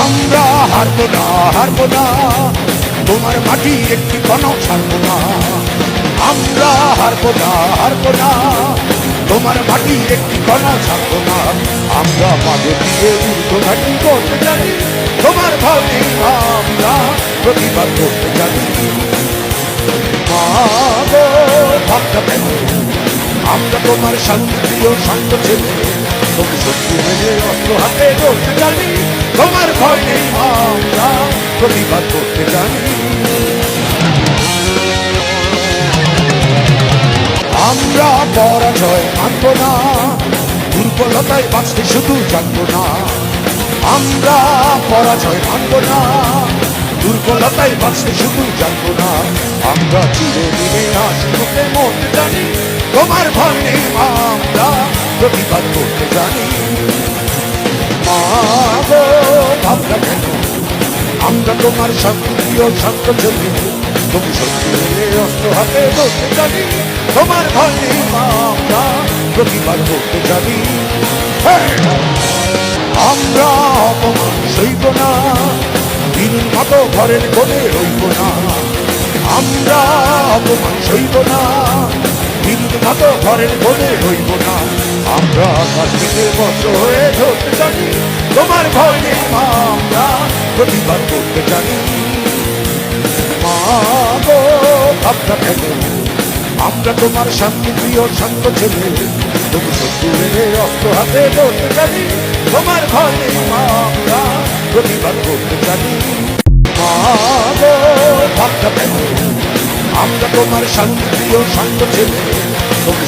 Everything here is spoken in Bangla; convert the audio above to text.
আমরা হারবো না, হারবো না, তোমার মাটি একটি কণা ছাড়বো না। আমরা হারবো না, হারবো না, তোমার মাটি একটি কণা ছাড়বো না। আমরা মাঝে দিয়ে উর্ধ্বঘাটি করতে জানি, তোমার ভয় নেই, আমরা প্রতিবাদ করতে জানি। মা গো ভাবটা কেন, আমরা তোমার শান্তিপ্রিয় শান্ত ছেলে, তুমি শত্রু মেনে অস্ত্র হাতে ধরতে জানি, তোমার ভয় নেই, আমরা প্রতিবাদ করতে জানি। আমরা পরাজয় মানব না, দুর্বলতায় বাঁচতে শুধু জানবো না। আমরা পরাজয় মানব না, দুর্বলতায় বাঁচতে শুধু জানবো না। আমরা চিরে দিনে আশঙ্কে মরতে জানি, তোমার ভয় নেই, আমরা প্রতিবাদ করতে জানি। মা গো ভাবনা কেন, আমরা তোমার শান্তিপ্রিয় শান্ত ছেলে, তুমি শত্রু মেনে অস্ত্র হাতে ধরতে জানি, তোমার ভয় নেই, আমরা প্রতিবাদ করতে জানি। আমরা অপমান সইব না, দিনের মতো ঘরের কোণে রইব না। আমরা অপমান সইব না, দিনের মতো ঘরের কোণে রইব না। আমরা কাশ্মীরের বস্ত্র হয়ে ধরতে জানি, তোমার ভয় নেই, আমরা প্রতিবাদ করতে জানি। মা গো ভাবনা কেন, আমরা তোমার শান্তিপ্রিয় শান্ত ছেলে, তুমি শত্রু মেনে অস্ত্র হাতে ধরতে জানি, তোমার ভয় নেই, আমরা প্রতিবাদ করতে জানি। মা গো ভাবনা কেন, আমরা তোমার শান্তিপ্রিয় শান্ত ছেলে, তুমি